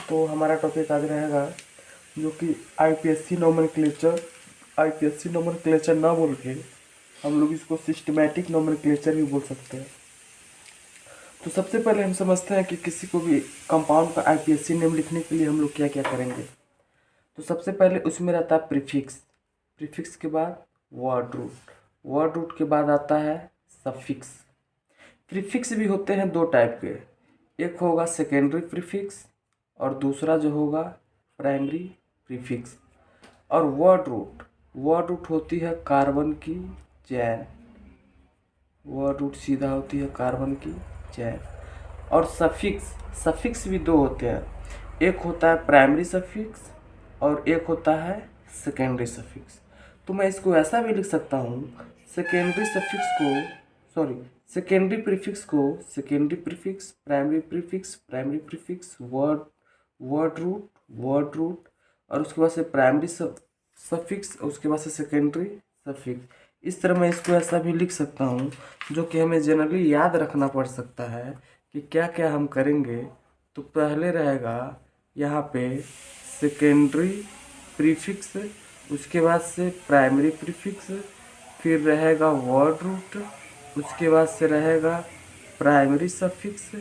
तो हमारा टॉपिक आज रहेगा जो कि आईपीएससी नोमेनक्लेचर ना बोल के हम लोग इसको सिस्टमैटिक नोमेनक्लेचर भी बोल सकते हैं। तो सबसे पहले हम समझते हैं कि किसी को भी कंपाउंड का आईपीएससी नेम लिखने के लिए हम लोग क्या क्या करेंगे। तो सबसे पहले उसमें रहता है प्रीफिक्स, प्रीफिक्स के बाद वर्ड रूट के बाद आता है सफिक्स। प्रीफिक्स भी होते हैं दो टाइप के, एक होगा सेकेंडरी प्रीफिक्स और दूसरा जो होगा प्राइमरी प्रीफिक्स। और वर्ड रूट होती है कार्बन की चैन, वर्ड रूट सीधा होती है कार्बन की चैन। और सफिक्स भी दो होते हैं, एक होता है प्राइमरी सफिक्स और एक होता है सेकेंडरी सफिक्स। तो मैं इसको ऐसा भी लिख सकता हूँ, सेकेंडरी प्रीफिक्स को secondary prefix, primary prefix, word root और उसके बाद से प्राइमरी सफिक्स, उसके बाद से सेकेंडरी सफिक्स। इस तरह मैं इसको ऐसा भी लिख सकता हूँ, जो कि हमें जनरली याद रखना पड़ सकता है कि क्या क्या हम करेंगे। तो पहले रहेगा यहाँ पे सेकेंडरी प्रीफिक्स, उसके बाद से प्राइमरी प्रीफिक्स, फिर रहेगा वर्ड रूट, उसके बाद से रहेगा प्राइमरी सफिक्स,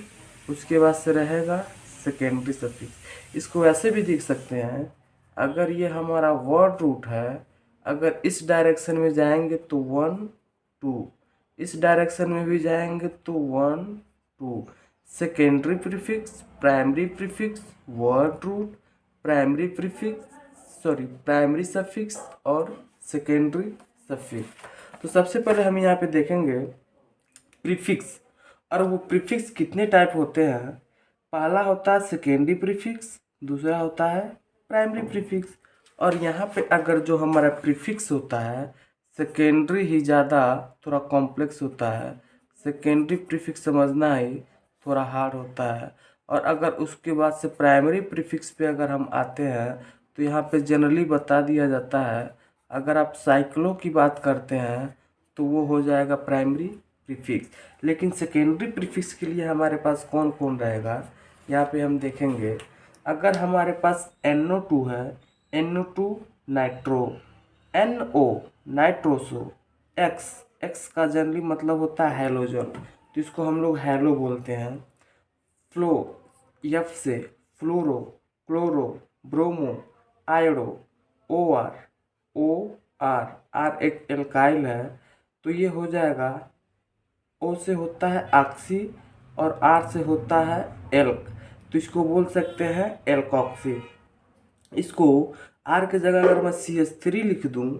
उसके बाद से रहेगा सेकेंडरी सफिक्स। इसको ऐसे भी देख सकते हैं, अगर ये हमारा वर्ड रूट है, अगर इस डायरेक्शन में जाएंगे तो 1 2, इस डायरेक्शन में भी जाएंगे तो 1 2। Secondary prefix, primary prefix, word root, primary suffix और सेकेंडरी सफिक्स। तो सबसे पहले हम यहाँ पे देखेंगे प्रीफिक्स, और वो प्रीफिक्स कितने टाइप होते हैं। पहला होता है सेकेंडरी प्रीफिक्स, दूसरा होता है प्राइमरी प्रीफिक्स। और यहाँ पे अगर जो हमारा प्रीफिक्स होता है सेकेंडरी ही ज़्यादा थोड़ा कॉम्प्लेक्स होता है, सेकेंडरी प्रीफिक्स समझना ही थोड़ा हार्ड होता है। और अगर उसके बाद से प्राइमरी प्रीफिक्स पे अगर हम आते हैं तो यहाँ पे जनरली बता दिया जाता है, अगर आप साइक्लो की बात करते हैं तो वो हो जाएगा प्राइमरी प्रीफिक्स। लेकिन सेकेंडरी प्रीफिक्स के लिए हमारे पास कौन कौन रहेगा, यहाँ पे हम देखेंगे। अगर हमारे पास NO2 है, NO2 nitro, NO nitroso, X का जनरली मतलब होता है हैलोजन, तो इसको हम लोग हैलो बोलते हैं। फ्लो, F से फ्लोरो, क्लोरो, ब्रोमो, आयोडो, R एक एल्काइल है, तो ये हो जाएगा O से होता है ऑक्सी और R से होता है एल्क, तो इसको बोल सकते हैं एल्कॉक्सी। इसको R के जगह अगर मैं CH3 लिख दूं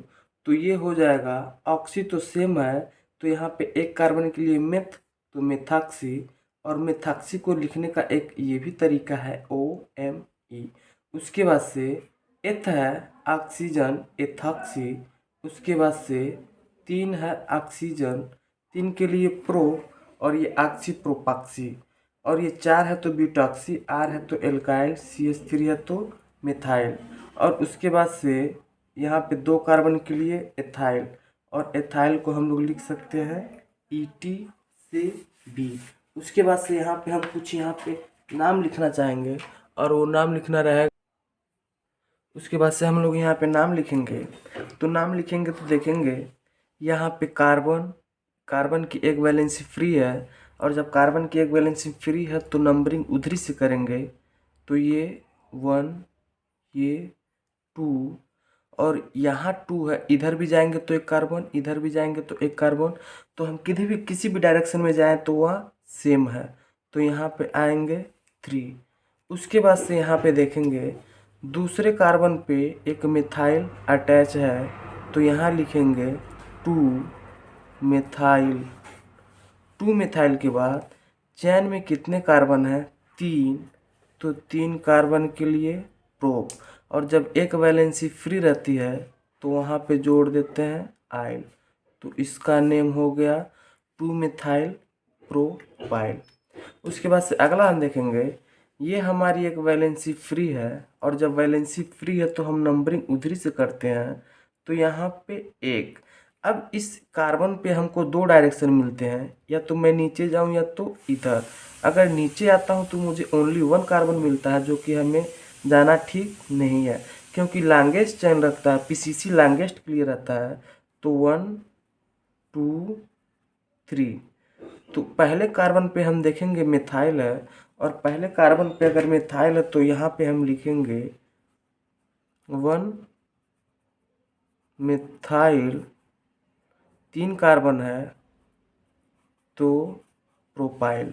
तो ये हो जाएगा, ऑक्सी तो सेम है, तो यहाँ पे एक कार्बन के लिए मेथ, तो मेथॉक्सी। और मेथॉक्सी को लिखने का एक ये भी तरीका है OME। उसके बाद से एथ है ऑक्सीजन, एथॉक्सी। उसके बाद से 3 है ऑक्सीजन, 3 के लिए प्रो और ये ऑक्सी प्रोपॉक्सी। और ये 4 है तो ब्यूटॉक्सी, R है तो एल्काइल, CH3 है तो मिथाइल। और उसके बाद से यहाँ पे 2 कार्बन के लिए एथाइल, और एथाइल को हम लोग लिख सकते हैं ETCB। उसके बाद से यहाँ पे हम कुछ यहाँ पे नाम लिखना चाहेंगे, और वो नाम लिखना रहेगा। उसके बाद से हम लोग यहाँ पे नाम लिखेंगे, तो नाम लिखेंगे तो देखेंगे यहाँ पे कार्बन की एक वैलेंसी फ्री है, और जब कार्बन की एक वैलेंसी फ्री है तो नंबरिंग उधरी से करेंगे। तो ये 1, ये 2, और यहाँ 2 है, इधर भी जाएंगे तो एक कार्बन, इधर भी जाएंगे तो एक कार्बन, तो हम किसी भी डायरेक्शन में जाएं तो वह सेम है, तो यहाँ पे आएंगे 3। उसके बाद से यहाँ पे देखेंगे दूसरे कार्बन पे एक मिथाइल अटैच है, तो यहाँ लिखेंगे 2 मिथाइल। 2 मिथाइल के बाद चैन में कितने कार्बन है, 3, तो 3 कार्बन के लिए प्रोप। और जब एक वैलेंसी फ्री रहती है तो वहाँ पे जोड़ देते हैं आइल, तो इसका नेम हो गया 2 मिथाइल प्रोपाइल। उसके बाद से अगला हम देखेंगे, ये हमारी एक वैलेंसी फ्री है, और जब वैलेंसी फ्री है तो हम नंबरिंग उधरी से करते हैं, तो यहाँ पे 1। अब इस कार्बन पे हमको 2 डायरेक्शन मिलते हैं, या तो मैं नीचे जाऊँ या तो इधर। अगर नीचे आता हूँ तो मुझे ओनली 1 कार्बन मिलता है, जो कि हमें जाना ठीक नहीं है, क्योंकि लॉन्गेस्ट चेन रखता है, पीसीसी लॉन्गेस्ट के लिए रहता है। तो 1 2 3। तो पहले कार्बन पे हम देखेंगे मिथाइल है, और पहले कार्बन पे अगर मिथाइल है तो यहाँ पे हम लिखेंगे 1 मिथाइल, 3 कार्बन है तो प्रोपाइल,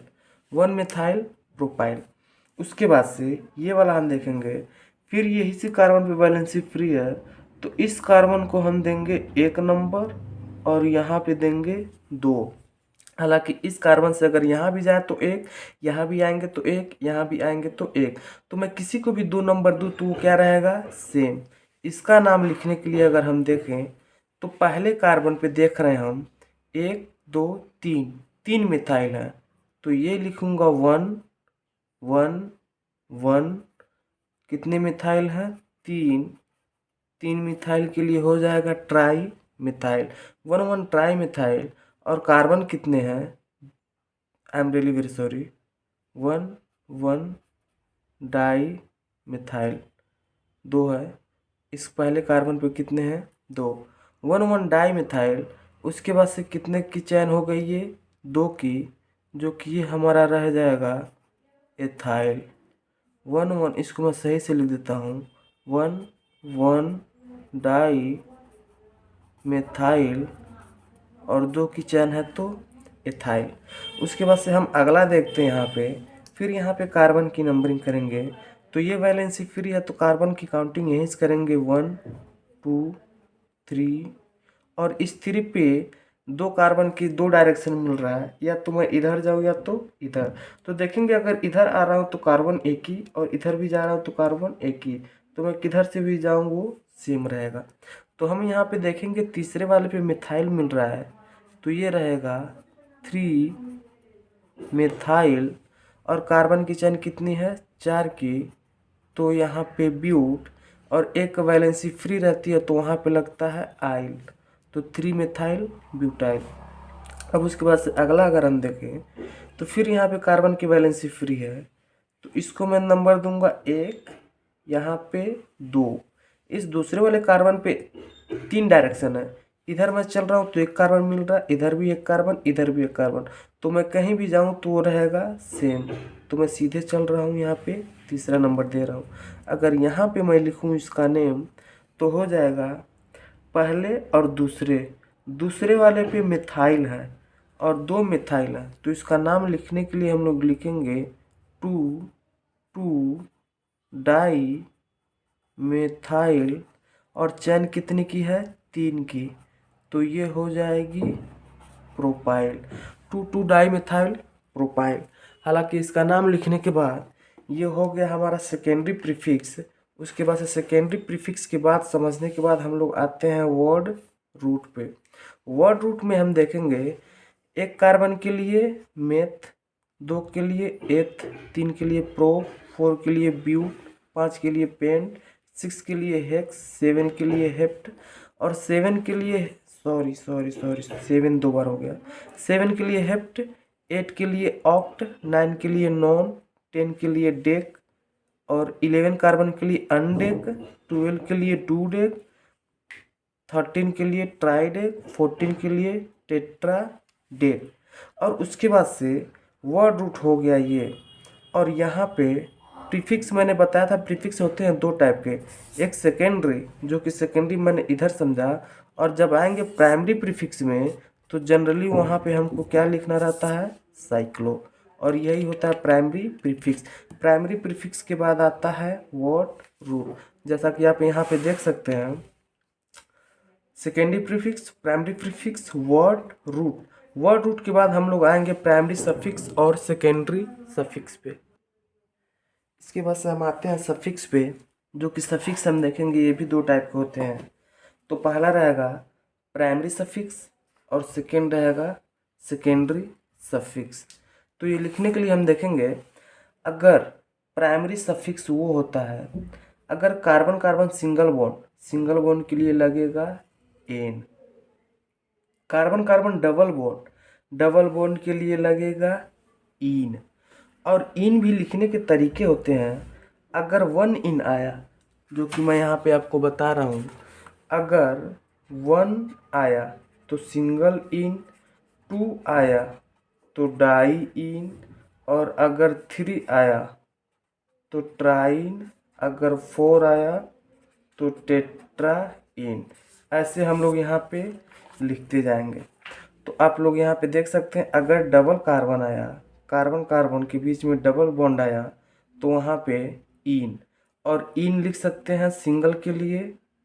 1 मिथाइल प्रोपाइल। उसके बाद से ये वाला हम देखेंगे, फिर ये इसी कार्बन पे वैलेंसी फ्री है, तो इस कार्बन को हम देंगे 1 नंबर और यहाँ पे देंगे 2। हालांकि इस कार्बन से अगर यहाँ भी जाए तो 1, यहाँ भी आएंगे तो 1, यहाँ भी आएंगे तो 1, तो मैं किसी को भी 2 नंबर दूँ तो वो क्या रहेगा, सेम। इसका नाम लिखने के लिए अगर हम देखें तो पहले कार्बन पे देख रहे हैं हम 1 2 3, 3 मिथाइल है, तो ये लिखूंगा 1 1 1। कितने मिथाइल हैं, 3, 3 मिथाइल के लिए हो जाएगा ट्राई मिथाइल, 1 1 ट्राई मिथाइल। और कार्बन कितने हैं, I am really very sorry, 1 1 di methyl, 2 है। इस पहले कार्बन पे कितने हैं, 2, 1 1 डाई मिथाइल। उसके बाद से कितने की चैन हो गई ये, 2 की, जो कि ये हमारा रह जाएगा एथाइल। 1 1, इसको मैं सही से लिख देता हूँ, 1 1 डाई मिथाइल और 2 की चैन है तो एथाइल। उसके बाद से हम अगला देखते हैं यहाँ पे, फिर यहाँ पे कार्बन की नंबरिंग करेंगे, तो ये वैलेंसी फ्री है तो कार्बन की काउंटिंग यहीं से करेंगे 1 2 3। और इस 3 पे 2 कार्बन की 2 डायरेक्शन मिल रहा है, या तो मैं इधर जाऊँ या तो इधर। तो देखेंगे अगर इधर आ रहा हूँ तो कार्बन एक ही, और इधर भी जा रहा हूँ तो कार्बन एक ही, तो मैं किधर से भी जाऊँ वो सेम रहेगा। तो हम यहाँ पे देखेंगे तीसरे वाले पे मिथाइल मिल रहा है, तो ये रहेगा 3 मिथाइल, और कार्बन की चैन कितनी है, 4 की, तो यहाँ पे ब्यूट, और एक वैलेंसी फ्री रहती है तो वहाँ पे लगता है आइल, तो 3 मिथाइल ब्यूटाइल। अब उसके बाद से अगला अगर हम देखें तो फिर यहाँ पे कार्बन की वैलेंसी फ्री है, तो इसको मैं नंबर दूंगा 1, यहाँ पे 2। इस दूसरे वाले कार्बन पे 3 डायरेक्शन है, इधर मैं चल रहा हूँ तो 1 कार्बन मिल रहा है, इधर भी 1 कार्बन, इधर भी 1 कार्बन, तो मैं कहीं भी जाऊँ तो वो रहेगा सेम। तो मैं सीधे चल रहा हूँ, यहाँ पे तीसरा नंबर दे रहा हूँ। अगर यहाँ पे मैं लिखूँ इसका नेम तो हो जाएगा पहले और दूसरे, दूसरे वाले पे मिथाइल है और 2 मिथाइल है, तो इसका नाम लिखने के लिए हम लोग लिखेंगे 2 2 डाई मिथाइल, और चैन कितनी की है, 3 की, तो ये हो जाएगी प्रोपाइल, 2 2 डाई मिथाइल प्रोपाइल। हालांकि इसका नाम लिखने के बाद ये हो गया हमारा सेकेंडरी प्रीफिक्स। उसके बाद से सेकेंडरी प्रीफिक्स के बाद समझने के बाद हम लोग आते हैं वर्ड रूट पे। वर्ड रूट में हम देखेंगे 1 कार्बन के लिए मेथ, 2 के लिए एथ, 3 के लिए प्रो, 4 के लिए ब्यूट, 5 के लिए पेंट, 6 के लिए हेक्स, 7 के लिए हेप्ट, और 7 के लिए सॉरी 7 2 बार हो गया, 7 के लिए हेप्ट, 8 के लिए ऑक्ट, 9 के लिए नॉन, 10 के लिए डेक, और 11 कार्बन के लिए अनडेक, 12 के लिए टू डेक, 13 के लिए ट्राइडेक, 14 के लिए टेट्रा डेक। और उसके बाद से वर्ड रूट हो गया ये। और यहाँ पे प्रीफिक्स मैंने बताया था, प्रीफिक्स होते हैं 2 टाइप के, एक सेकेंडरी, जो कि सेकेंडरी मैंने इधर समझा, और जब आएंगे प्राइमरी प्रीफिक्स में तो जनरली वहाँ पे हमको क्या लिखना रहता है, साइक्लो, और यही होता है प्राइमरी प्रीफिक्स। प्राइमरी प्रीफिक्स के बाद आता है वर्ड रूट, जैसा कि आप यहाँ पे देख सकते हैं, secondary prefix, primary prefix, word root. Word root के बाद हम लोग आएंगे प्राइमरी सफिक्स और सेकेंडरी सफिक्स पे। इसके बाद से हम आते हैं सफिक्स पे, जो कि सफिक्स हम देखेंगे ये भी 2 टाइप के होते हैं। तो पहला रहेगा प्राइमरी सफिक्स और सेकेंड रहेगा सेकेंडरी सफिक्स। तो ये लिखने के लिए हम देखेंगे, अगर प्राइमरी सफिक्स वो होता है अगर कार्बन कार्बन सिंगल बॉन्ड के लिए लगेगा ane, carbon carbon double bond के लिए लगेगा इन, और इन भी लिखने के तरीके होते हैं। अगर 1 इन आया, जो कि मैं यहाँ पे आपको बता रहा हूँ, अगर 1 आया तो सिंगल इन, 2 आया तो डाई इन, और अगर 3 आया तो ट्राइन, अगर 4 आया तो टेट्रा इन। ऐसे हम लोग यहाँ पे लिखते जाएंगे। तो आप लोग यहाँ पे देख सकते हैं, अगर डबल कार्बन आया, कार्बन कार्बन के बीच में डबल बॉन्ड आया, तो वहाँ पे इन, और इन लिख सकते हैं सिंगल के लिए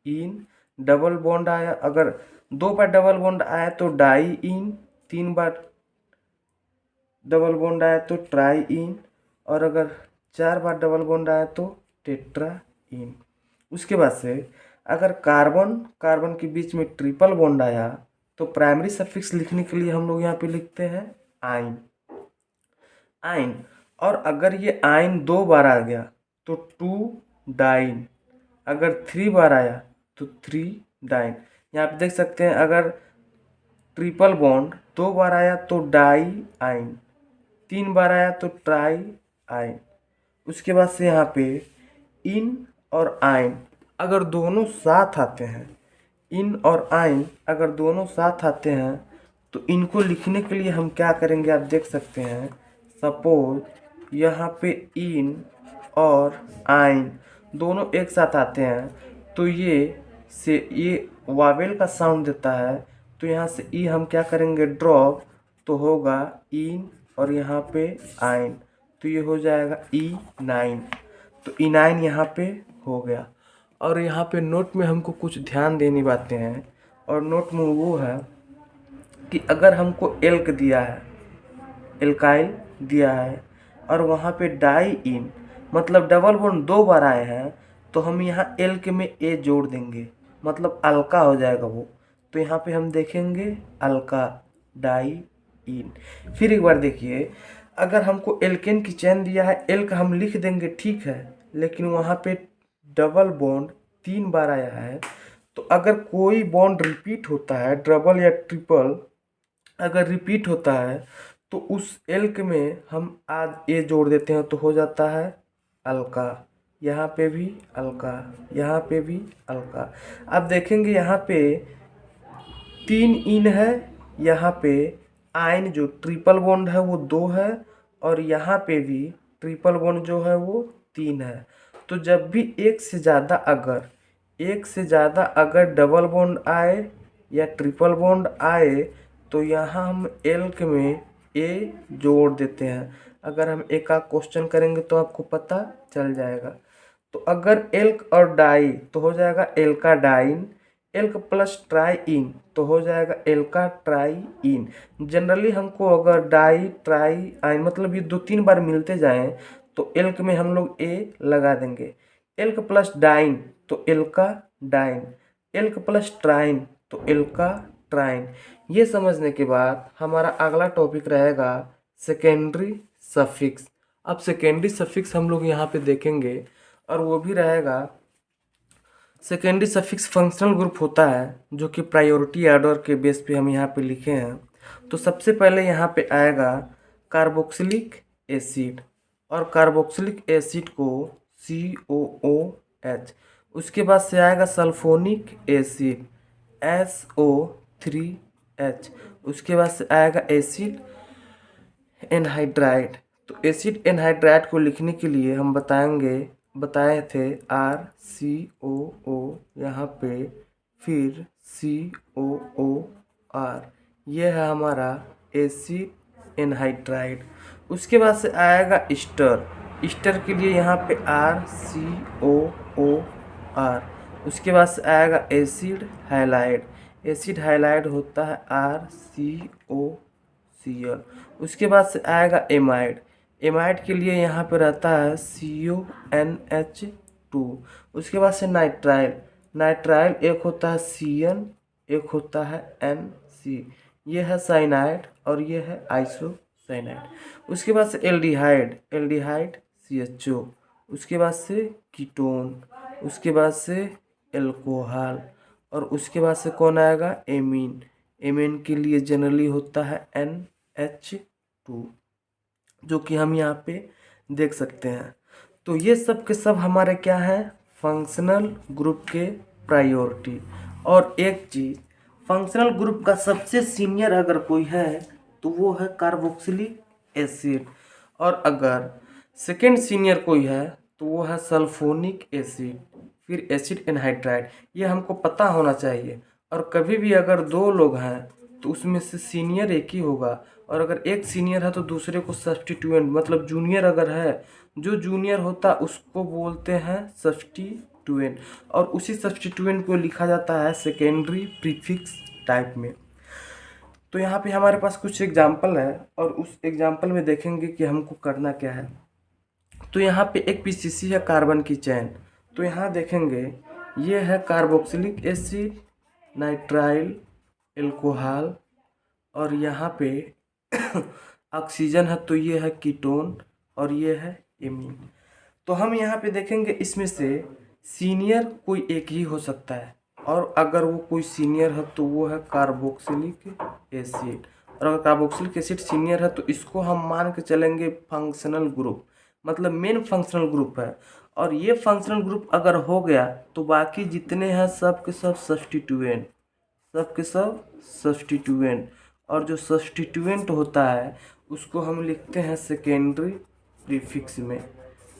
इन। डबल बॉन्ड आया, अगर 2 बार डबल बॉन्ड आया तो डाई इन, 3 बार डबल बॉन्ड आया तो ट्राई इन, और अगर 4 बार डबल बॉन्ड आया तो टेट्रा इन। उसके बाद से अगर कार्बन कार्बन के बीच में ट्रिपल बॉन्ड आया, तो प्राइमरी सफिक्स लिखने के लिए हम लोग यहाँ पे लिखते हैं आइन, आइन। और अगर ये आइन 2 बार आ गया तो 2 डाइन, अगर 3 बार आया तो 3 डाइन। यहाँ पे देख सकते हैं, अगर ट्रिपल बॉन्ड 2 बार आया तो डाई आइन, 3 बार आया तो ट्राई आइन। उसके बाद से यहाँ पे इन और आइन अगर दोनों साथ आते हैं, इन और आइन अगर दोनों साथ आते हैं, तो इनको लिखने के लिए हम क्या करेंगे, आप देख सकते हैं। सपोज यहाँ पे इन और आइन दोनों एक साथ आते हैं, तो ये वावेल का साउंड देता है, तो यहाँ से ई हम क्या करेंगे, ड्रॉप, तो होगा इन और यहाँ पे आइन, तो ये हो जाएगा E9। तो E9 यहाँ पे हो गया। और यहाँ पे नोट में हमको कुछ ध्यान देनी बातें हैं, और नोट में वो है कि अगर हमको एल्क दिया है, एल्काइल दिया है, और वहाँ पे डाई इन मतलब डबल बॉन्ड 2 बार आए हैं, तो हम यहाँ एल्क में ए जोड़ देंगे, मतलब अल्का हो जाएगा वो। तो यहाँ पे हम देखेंगे अल्का, डाई इन। फिर एक बार देखिए, अगर हमको एल्केन की चेन दिया है, एल्क हम लिख देंगे, ठीक है, लेकिन वहाँ पे डबल बॉन्ड 3 बार आया है, तो अगर कोई बॉन्ड रिपीट होता है, डबल या ट्रिपल अगर रिपीट होता है, तो उस एल्क में हम आज ए जोड़ देते हैं, तो हो जाता है अल्का। यहाँ पे भी अल्का, यहाँ पे भी अल्का। अब देखेंगे यहाँ पे 3 इन है, यहाँ पे आइन जो ट्रिपल बॉन्ड है वो 2 है, और यहाँ पे भी ट्रिपल बॉन्ड जो है वो 3 है। तो जब भी एक से ज़्यादा अगर डबल बॉन्ड आए या ट्रिपल बॉन्ड आए, तो यहाँ हम एल्क में ए जोड़ देते हैं। अगर हम एक का क्वेश्चन करेंगे तो आपको पता चल जाएगा। तो अगर एल्क और डाई तो हो जाएगा alkadiene, alk plus triene तो हो जाएगा एल्का ट्राई इन। जनरली हमको अगर डाई ट्राई आइन मतलब ये 2-3 बार मिलते जाएं, तो एल्क में हम लोग ए लगा देंगे। एल्क प्लस डाइन तो एल्का डाइन, एल्क प्लस ट्राइन तो एल्का ट्राइन। ये समझने के बाद हमारा अगला टॉपिक रहेगा सेकेंडरी सफिक्स। अब सेकेंडरी सफिक्स हम लोग यहाँ पे देखेंगे, और वो भी रहेगा, सेकेंडरी सफिक्स फंक्शनल ग्रुप होता है, जो कि प्रायोरिटी ऑर्डर के बेस पे हम यहाँ पे लिखे हैं। तो सबसे पहले यहाँ पे आएगा कार्बोक्सिलिक एसिड, और कार्बोक्सिलिक एसिड को COOH। उसके बाद से आएगा सल्फोनिक एसिड SO3H। उसके बाद से आएगा एसिड एनहाइड्राइड। तो एसिड एनहाइड्राइड को लिखने के लिए हम बताए थे RCOO, यहाँ पे फिर COOR, ये है हमारा एसिड एनहाइड्राइड। उसके बाद से आएगा ईस्टर, ईस्टर के लिए यहाँ पे RCOOR। उसके बाद से आएगा एसिड हाइलाइड, एसिड हाइलाइड होता है RCOCl। उसके बाद से आएगा एमाइड, एमाइड के लिए यहाँ पे रहता है CONH2। उसके बाद से नाइट्राइल, नाइट्राइल एक होता है CN, एक होता है NC। ये है साइनाइड और ये है आइसोसाइनाइड। उसके बाद से एल्डिहाइड, एल्डिहाइड CHO। उसके बाद से कीटोन, उसके बाद से एल्कोहल, और उसके बाद से कौन आएगा, एमीन। एमीन के लिए जनरली होता है NH2। जो कि हम यहाँ पे देख सकते हैं। तो ये सब के सब हमारे क्या है, फंक्शनल ग्रुप के प्रायोरिटी। और एक चीज़, फंक्शनल ग्रुप का सबसे सीनियर अगर कोई है तो वो है कार्बोक्सिलिक एसिड, और अगर सेकेंड सीनियर कोई है तो वो है सल्फोनिक एसिड, फिर एसिड एनहाइड्राइड। ये हमको पता होना चाहिए। और कभी भी अगर दो लोग हैं तो उसमें से सीनियर एक ही होगा, और अगर एक सीनियर है तो दूसरे को सब्स्टिट्यूएंट, मतलब जूनियर अगर है, जो जूनियर होता है उसको बोलते हैं सब्स्टिट्यूएंट, और उसी सब्स्टिट्यूएंट को लिखा जाता है सेकेंडरी प्रीफिक्स टाइप में। तो यहाँ पे हमारे पास कुछ एग्जाम्पल है, और उस एग्जाम्पल में देखेंगे कि हमको करना क्या है। तो यहाँ पे एक पीसीसी है कार्बन की चैन। तो यहाँ देखेंगे ये है कार्बोक्सिलिक एसिड, नाइट्राइल, एल्कोहल, और यहाँ पे ऑक्सीजन है तो ये है कीटोन, और ये है एमीन। तो हम यहाँ पे देखेंगे इसमें से सीनियर कोई एक ही हो सकता है, और अगर वो कोई सीनियर है तो वो है कार्बोक्सिलिक एसिड। और अगर कार्बोक्सिलिक एसिड सीनियर है तो इसको हम मान के चलेंगे फंक्शनल ग्रुप, मतलब मेन फंक्शनल ग्रुप है। और ये फंक्शनल ग्रुप अगर हो गया तो बाकी जितने हैं सब के सब सब्स्टिट्यूएंट, सब के सब सब्स्टिट्यूएंट। और जो सब्स्टिट्यूएंट होता है उसको हम लिखते हैं सेकेंडरी प्रीफिक्स में।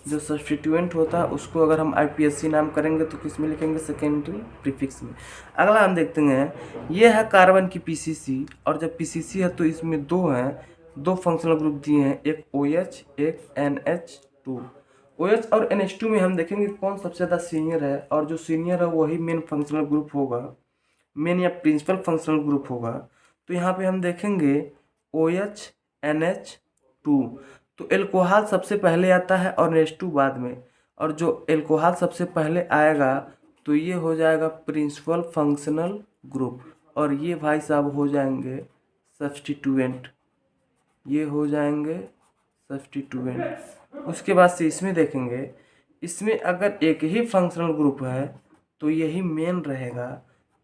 जो सब्स्टिट्यूएंट होता है उसको अगर हम आईपीएससी नाम करेंगे तो किस में लिखेंगे, सेकेंडरी प्रीफिक्स में। अगला हम देखते हैं, ये है कार्बन की पीसीसी, और जब पीसीसी है तो इसमें दो हैं, दो फंक्शनल ग्रुप दिए हैं, एक OH एक NH2। OH और NH2 में हम देखेंगे कौन सबसे ज़्यादा सीनियर है, और जो सीनियर है वही मेन फंक्शनल ग्रुप होगा, मेन या प्रिंसिपल फंक्शनल ग्रुप होगा। तो यहाँ पे हम देखेंगे OH NH2। तो एल्कोहल सबसे पहले आता है और NH2 बाद में, और जो एल्कोहल सबसे पहले आएगा तो ये हो जाएगा प्रिंसिपल फंक्शनल ग्रुप, और ये भाई साहब हो जाएंगे सब्स्टिट्यूएंट, ये हो जाएंगे सब्स्टिट्यूएंट। उसके बाद से इसमें देखेंगे, इसमें अगर एक ही फंक्शनल ग्रुप है तो यही मेन रहेगा,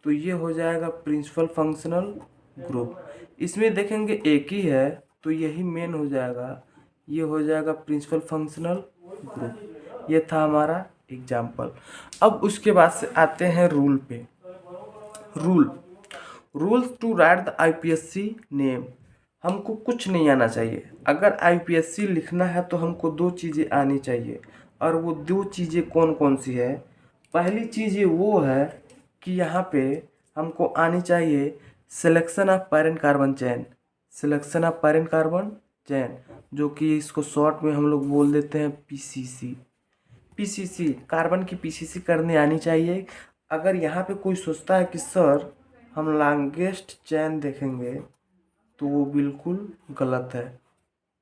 तो ये हो जाएगा प्रिंसिपल फंक्शनल ग्रुप। इसमें देखेंगे एक ही है तो यही मेन हो जाएगा, ये हो जाएगा प्रिंसिपल फंक्शनल ग्रुप। ये था हमारा एग्जाम्पल। अब उसके बाद से आते हैं रूल पे। Rules to write the IUPAC name. हमको कुछ नहीं आना चाहिए। अगर आईपीएससी लिखना है तो हमको दो चीज़ें आनी चाहिए, और वो दो चीज़ें कौन कौन सी है। पहली चीज़ ये वो है कि यहाँ पे हमको आनी चाहिए selection of parent carbon chain, selection of parent carbon chain, जो कि इसको शॉर्ट में हम लोग बोल देते हैं पीसीसी। पीसीसी, कार्बन की पीसीसी करने आनी चाहिए। अगर यहाँ पे कोई सोचता है कि सर हम लॉन्गेस्ट चैन देखेंगे, तो वो बिल्कुल गलत है,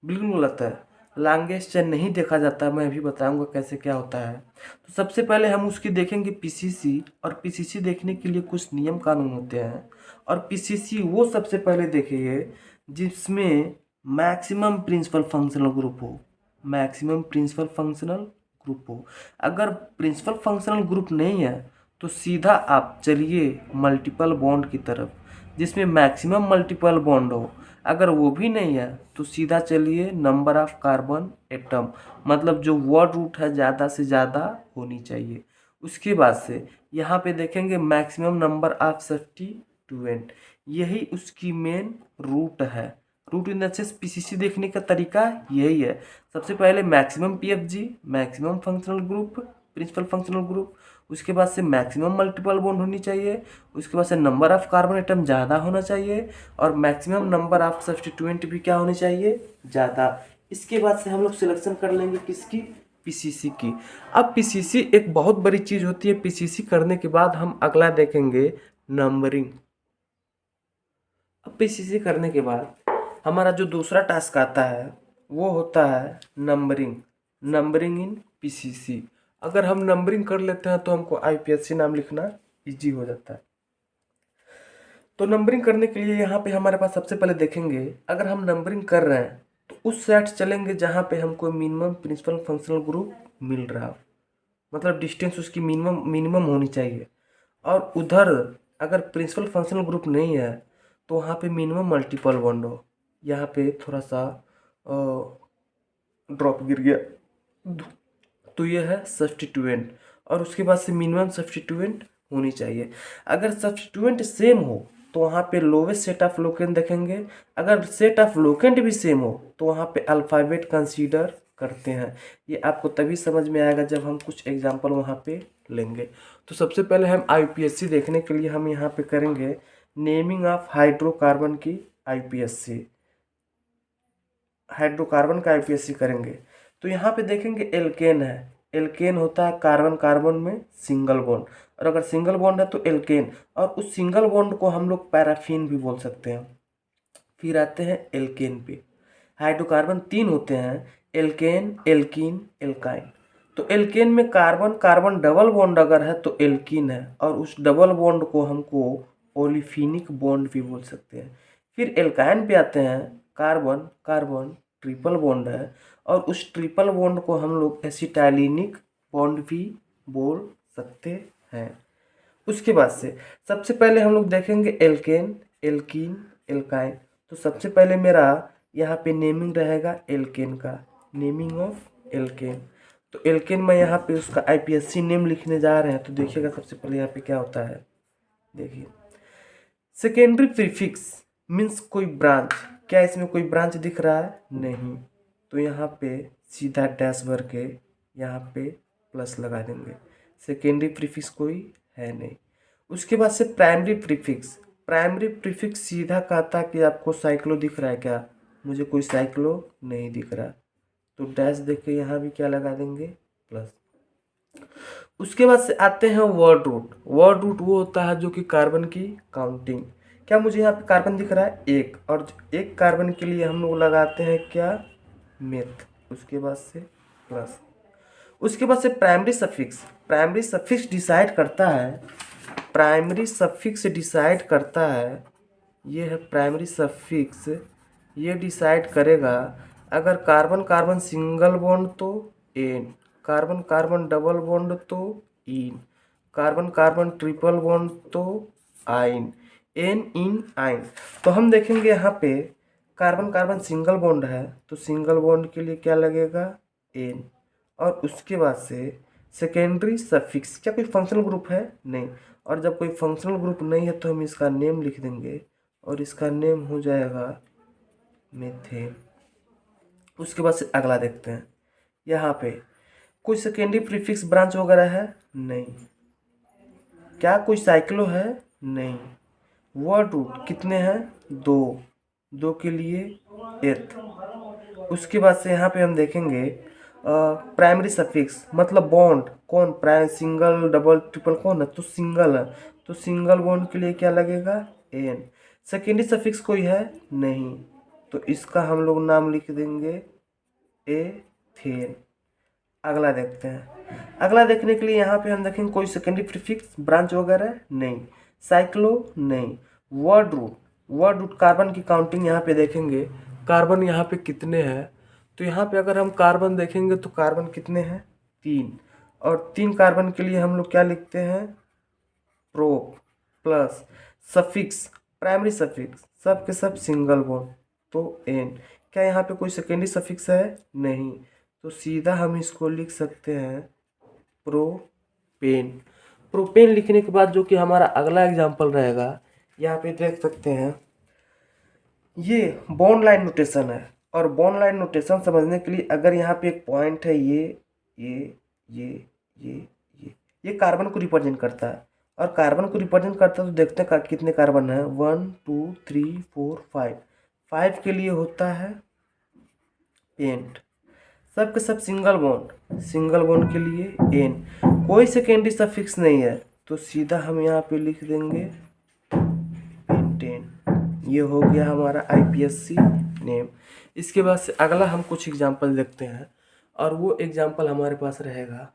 बिल्कुल गलत है। लॉन्गेस्ट चेन नहीं देखा जाता, मैं अभी बताऊंगा कैसे क्या होता है। तो सबसे पहले हम उसकी देखेंगे पीसीसी, और पीसीसी देखने के लिए कुछ नियम कानून होते हैं। और पीसीसी वो सबसे पहले देखेंगे जिसमें मैक्सिमम प्रिंसिपल फंक्शनल ग्रुप हो, मैक्सिमम प्रिंसिपल फंक्शनल ग्रुप हो। अगर प्रिंसिपल फंक्शनल ग्रुप नहीं है तो सीधा आप चलिए मल्टीपल बॉन्ड की तरफ, जिसमें मैक्सिमम मल्टीपल बॉन्ड हो। अगर वो भी नहीं है तो सीधा चलिए नंबर ऑफ कार्बन एटम, मतलब जो वर्ड रूट है ज़्यादा से ज़्यादा होनी चाहिए। उसके बाद से यहाँ पे देखेंगे मैक्सिमम नंबर ऑफ सब्स्टिट्यूएंट, यही उसकी मेन रूट है। Root in the sense PCC देखने का तरीका यही है। सबसे पहले maximum PFG, maximum functional group, principal functional group. उसके बाद से मैक्सिमम मल्टीपल बॉन्ड होनी चाहिए। उसके बाद से नंबर ऑफ कार्बन एटम ज़्यादा होना चाहिए, और मैक्सिमम नंबर ऑफ सब्स्टिट्यूएंट भी क्या होनी चाहिए, ज़्यादा। इसके बाद से हम लोग सिलेक्शन कर लेंगे किसकी, पीसीसी की। अब पीसीसी एक बहुत बड़ी चीज़ होती है। पीसीसी करने के बाद हम अगला देखेंगे नंबरिंग। अब पीसीसी करने के बाद हमारा जो दूसरा टास्क आता है वो होता है नंबरिंग, नंबरिंग इन पीसीसी। अगर हम नंबरिंग कर लेते हैं तो हमको आईपीएससी नाम लिखना इजी हो जाता है। तो नंबरिंग करने के लिए यहाँ पे हमारे पास सबसे पहले देखेंगे, अगर हम नंबरिंग कर रहे हैं तो उस साइड चलेंगे जहाँ पे हमको मिनिमम प्रिंसिपल फंक्शनल ग्रुप मिल रहा हो, मतलब डिस्टेंस उसकी मिनिमम होनी चाहिए। और उधर अगर प्रिंसिपल फंक्शनल ग्रुप नहीं है तो वहाँ पे मिनिमम मल्टीपल बॉन्ड हो। यहाँ पे थोड़ा सा ड्रॉप गिर गया, तो ये है सब्स्टिट्यूएंट। और उसके बाद से मिनिमम सब्स्टिट्यूएंट होनी चाहिए। अगर सब्स्टिट्यूएंट सेम हो तो वहाँ पे लोवेस्ट सेट ऑफ लोकेंट देखेंगे। अगर सेट ऑफ लोकेंट भी सेम हो तो वहाँ पे अल्फ़ाबेट कंसीडर करते हैं। ये आपको तभी समझ में आएगा जब हम कुछ एग्जांपल वहाँ पे लेंगे। तो सबसे पहले हम आईपीएससी देखने के लिए हम यहाँ पे करेंगे नेमिंग ऑफ हाइड्रोकार्बन की आईपीएससी, हाइड्रोकार्बन का आईपीएससी करेंगे। तो यहाँ पे देखेंगे एल्केन है, एल्केन होता है कार्बन कार्बन में सिंगल बॉन्ड, और अगर सिंगल बॉन्ड है तो एल्केन, और उस सिंगल बॉन्ड को हम लोग पैराफिन भी बोल सकते हैं। फिर आते हैं एल्केन पे। हाइड्रोकार्बन 3 होते हैं, एल्केन, एल्कीन, एल्काइन। तो एल्केन में कार्बन कार्बन डबल बॉन्ड अगर है तो एल्कीन है, और उस डबल बॉन्ड को हमको ओलिफिनिक बॉन्ड भी बोल सकते हैं। फिर एल्काइन पे आते हैं, कार्बन कार्बन ट्रिपल बॉन्ड है, और उस ट्रिपल बॉन्ड को हम लोग एसिटाइलिनिक बॉन्ड भी बोल सकते हैं। उसके बाद से सबसे पहले हम लोग देखेंगे एल्केन, एल्कीन, एल्काइन। तो सबसे पहले मेरा यहाँ पे नेमिंग रहेगा एल्केन का, नेमिंग ऑफ एल्केन। तो एल्केन में यहाँ पे उसका आईपीएससी नेम लिखने जा रहे हैं। तो देखिएगा सबसे पहले यहाँ पे क्या होता है, देखिए सेकेंडरी प्रीफिक्स मीन्स कोई ब्रांच। क्या इसमें कोई ब्रांच दिख रहा है? नहीं। तो यहाँ पे सीधा डैश भर के यहाँ पे प्लस लगा देंगे, सेकेंडरी प्रीफिक्स कोई है नहीं। उसके बाद से प्राइमरी प्रीफिक्स, प्राइमरी प्रीफिक्स सीधा कहता कि आपको साइक्लो दिख रहा है क्या? मुझे कोई साइक्लो नहीं दिख रहा, तो डैश देख के यहाँ भी क्या लगा देंगे, प्लस। उसके बाद से आते हैं वर्ड रूट। वर्ड रूट वो होता है जो कि कार्बन की काउंटिंग। क्या मुझे यहाँ पे कार्बन दिख रहा है? एक, और एक कार्बन के लिए हम लोग लगाते हैं क्या, मेथ। उसके बाद से प्लस। उसके बाद से primary suffix, primary suffix decide करता है, प्राइमरी सफिक्स डिसाइड करता है, ये है प्राइमरी सफिक्स। ये डिसाइड करेगा अगर कार्बन कार्बन सिंगल बॉन्ड तो ane, carbon carbon double bond तो ene, carbon carbon triple bond तो आइन, एन इन आइन। तो हम देखेंगे यहाँ पे कार्बन कार्बन सिंगल बॉन्ड है तो सिंगल बॉन्ड के लिए क्या लगेगा, एन। और उसके बाद से सेकेंडरी सफिक्स, क्या कोई फंक्शनल ग्रुप है? नहीं। और जब कोई फंक्शनल ग्रुप नहीं है तो हम इसका नेम लिख देंगे, और इसका नेम हो जाएगा मीथेन। उसके बाद से अगला देखते हैं, यहाँ पे कोई सेकेंडरी प्रीफिक्स ब्रांच वगैरह है? नहीं। क्या कोई साइक्लो है? नहीं। वर्ड रूट कितने हैं? 2, 2 के लिए एथ। उसके बाद से यहाँ पे हम देखेंगे प्राइमरी सफिक्स मतलब बॉन्ड, कौन प्राइम सिंगल डबल ट्रिपल कौन है, तो सिंगल है, तो सिंगल बॉन्ड के लिए क्या लगेगा, एन। सेकेंडरी सफिक्स कोई है? नहीं, तो इसका हम लोग नाम लिख देंगे एथेन। अगला देखते हैं। अगला देखने के लिए यहाँ पे हम देखेंगे कोई सेकेंडरी प्रीफिक्स ब्रांच वगैरह नहीं, साइक्लो नहीं। Word root, word root carbon की काउंटिंग यहाँ पे देखेंगे, कार्बन यहाँ पे कितने हैं, तो यहाँ पे अगर हम कार्बन देखेंगे तो कार्बन कितने हैं, 3। और 3 कार्बन के लिए हम लोग क्या लिखते हैं, prop plus suffix, primary suffix सब के सब सिंगल बॉन्ड तो एन। क्या यहाँ पे कोई सेकेंडरी सफिक्स है? नहीं, तो सीधा हम इसको लिख सकते हैं प्रोपेन। प्रोपेन लिखने के बाद जो कि हमारा अगला एग्जाम्पल रहेगा, यहाँ पे देख सकते हैं ये बॉन्ड लाइन नोटेशन है। और बॉन्ड लाइन नोटेशन समझने के लिए अगर यहाँ पे एक पॉइंट है, ये ये ये कार्बन को रिप्रेजेंट करता है, और कार्बन को रिप्रेजेंट करता है तो देखते हैं कितने कार्बन है, 1 2 3 4 5। 5 के लिए होता है पेंट, सब के सब सिंगल बॉन्ड, सिंगल बॉन्ड के लिए एन। कोई सेकेंडरी सफिक्स नहीं है तो सीधा हम यहाँ पे लिख देंगे पेंटेन। ये हो गया हमारा आईपीएससी नेम। इसके बाद से अगला हम कुछ एग्जांपल देखते हैं, और वो एग्जांपल हमारे पास रहेगा